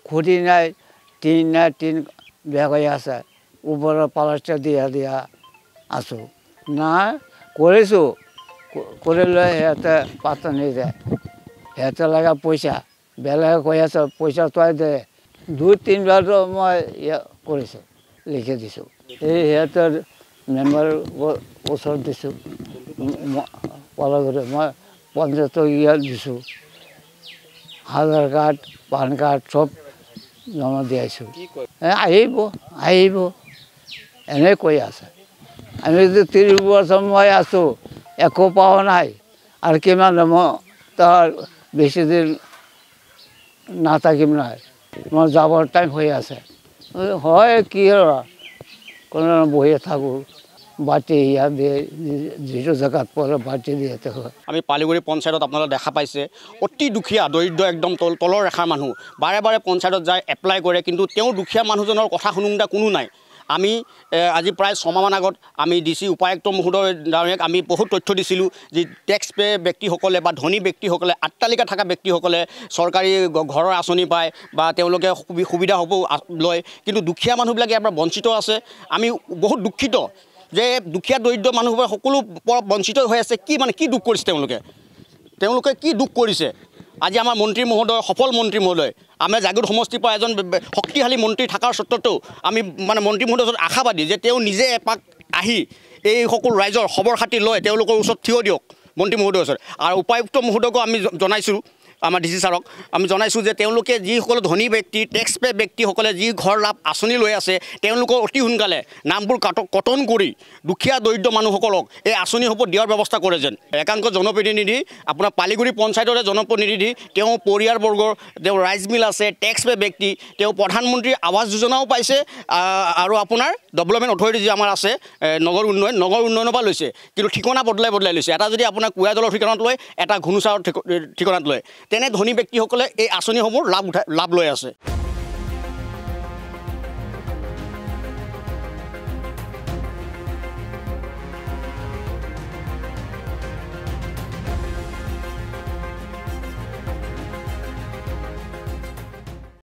খুঁটি নাই টিন বেয়া হৈ আছে ওপৰৰ প্লাষ্টাৰ দিয়া আছোঁ নাই কৰিছোঁ কৰিলে সিহঁতে পাত্তা নিদিয়ে সিহঁতে লগা পইচা বেলেগে কৈ আছে পইচা তই দে 2-3 বাৰতো মই কৰিছোঁ লিখি দিছোঁ এই সিহঁতৰ মেম্বাৰ ওচৰত দিছোঁ পলাগুৰি মই পঞ্চায়তৰ ইয়াত দিছোঁ আধাৰ কাৰ্ড পান কাৰ্ড চব জমা দিয়াইছোঁ আহিব এনে কৈ আছে আমি যদি 30 বছৰ মই আছোঁ একো পোৱা নাই আৰু কিমান মই তাৰ বেছি দিন নাথাকিম নাই মই যাবৰ টাইম হৈ আছে হয় কি কোনো বহি থাকোঁ বাটি ইয়াত দিয়ে যিটো জেগাত পৰে বাটি দিয়ে আমি পালিগুৰি পঞ্চায়তত আপোনালোকে দেখা পাইছে অতি দুখীয়া দৰিদ্ৰ একদম তলৰ ৰেখাৰ মানুহ বাৰে বাৰে পঞ্চায়তত যায় এপ্লাই কৰে কিন্তু তেওঁ দুখীয়া মানুহজনৰ কথা শুনোতে কোনো নাই আমি আজি প্ৰায় 6 মাহমান আগত আমি DC উপায়ুক্ত মহোদয় ডাঙৰীয়াক আমি বহুত তথ্য দিছিলোঁ যে টেক্স পে ব্যক্তিসকলে বা ধনী ব্যক্তিসকলে আট্টালিকা থকা ব্যক্তিসকলে চৰকাৰী ঘৰৰ আঁচনি পায় বা তেওঁলোকে সুবিধা হ'ব লয় কিন্তু দুখীয়া মানুহবিলাকে ইয়াৰ পৰা বঞ্চিত আছে আমি বহুত দুখিত যে দুখীয়া দৰিদ্ৰ মানুহবোৰ সকলো বঞ্চিত হৈ আছে কি দুখ কৰিছে তেওঁলোকে কি দুখ কৰিছে আজি আমাৰ মন্ত্ৰী মহোদয় সফল মন্ত্ৰী মহোদয় আমাৰ জাগিৰোড সমষ্টিৰ পৰা এজন শক্তিশালী মন্ত্ৰী থকাৰ স্বত্বতো আমি মানে মন্ত্ৰী মহোদয়ৰ আশাবাদী যে তেওঁ নিজে এপাক আহি এই সকলো ৰাইজৰ খবৰ খাতি লৈ তেওঁলোকৰ ওচৰত থিয় দিয়ক মন্ত্ৰী মহোদয়ৰ ওচৰত আৰু উপায়ুক্ত মহোদয়কো আমি জনাইছোঁ আমাৰ DC ছাৰক আমি জনাইছোঁ যে তেওঁলোকে যিসকল ধনী ব্যক্তি টেক্স পে ব্যক্তিসকলে যি ঘৰ লাভ আঁচনি লৈ আছে তেওঁলোকৰ অতি সোনকালে নামবোৰ কটন কৰি দুখীয়া দৰিদ্ৰ মানুহসকলক এই আঁচনিসমূহ দিয়াৰ ব্যৱস্থা কৰে যেন একাংশ জনপ্ৰতিনিধি আপোনাৰ পালিগুৰি পঞ্চায়তৰে জনপ্ৰতিনিধি তেওঁ পৰিয়ালবৰ্গৰ তেওঁ ৰাইজ মিল আছে টেক্স পে ব্যক্তি তেওঁ প্ৰধানমন্ত্ৰী আৱাস যোজনাও পাইছে আৰু আপোনাৰ ডেভেলপমেণ্ট অথৰিটি যি আমাৰ আছে নগৰ উন্নয়নৰ পৰা লৈছে কিন্তু ঠিকনা বদলাই লৈছে এটা যদি আপোনাৰ কুয়াদলৰ ঠিকনাত লয় এটা ঘুনুচাৰৰ ঠিকনাত লয় তেনে ধনী ব্যক্তিসকলে এই আঁচনিসমূহ লাভ লৈ আছে।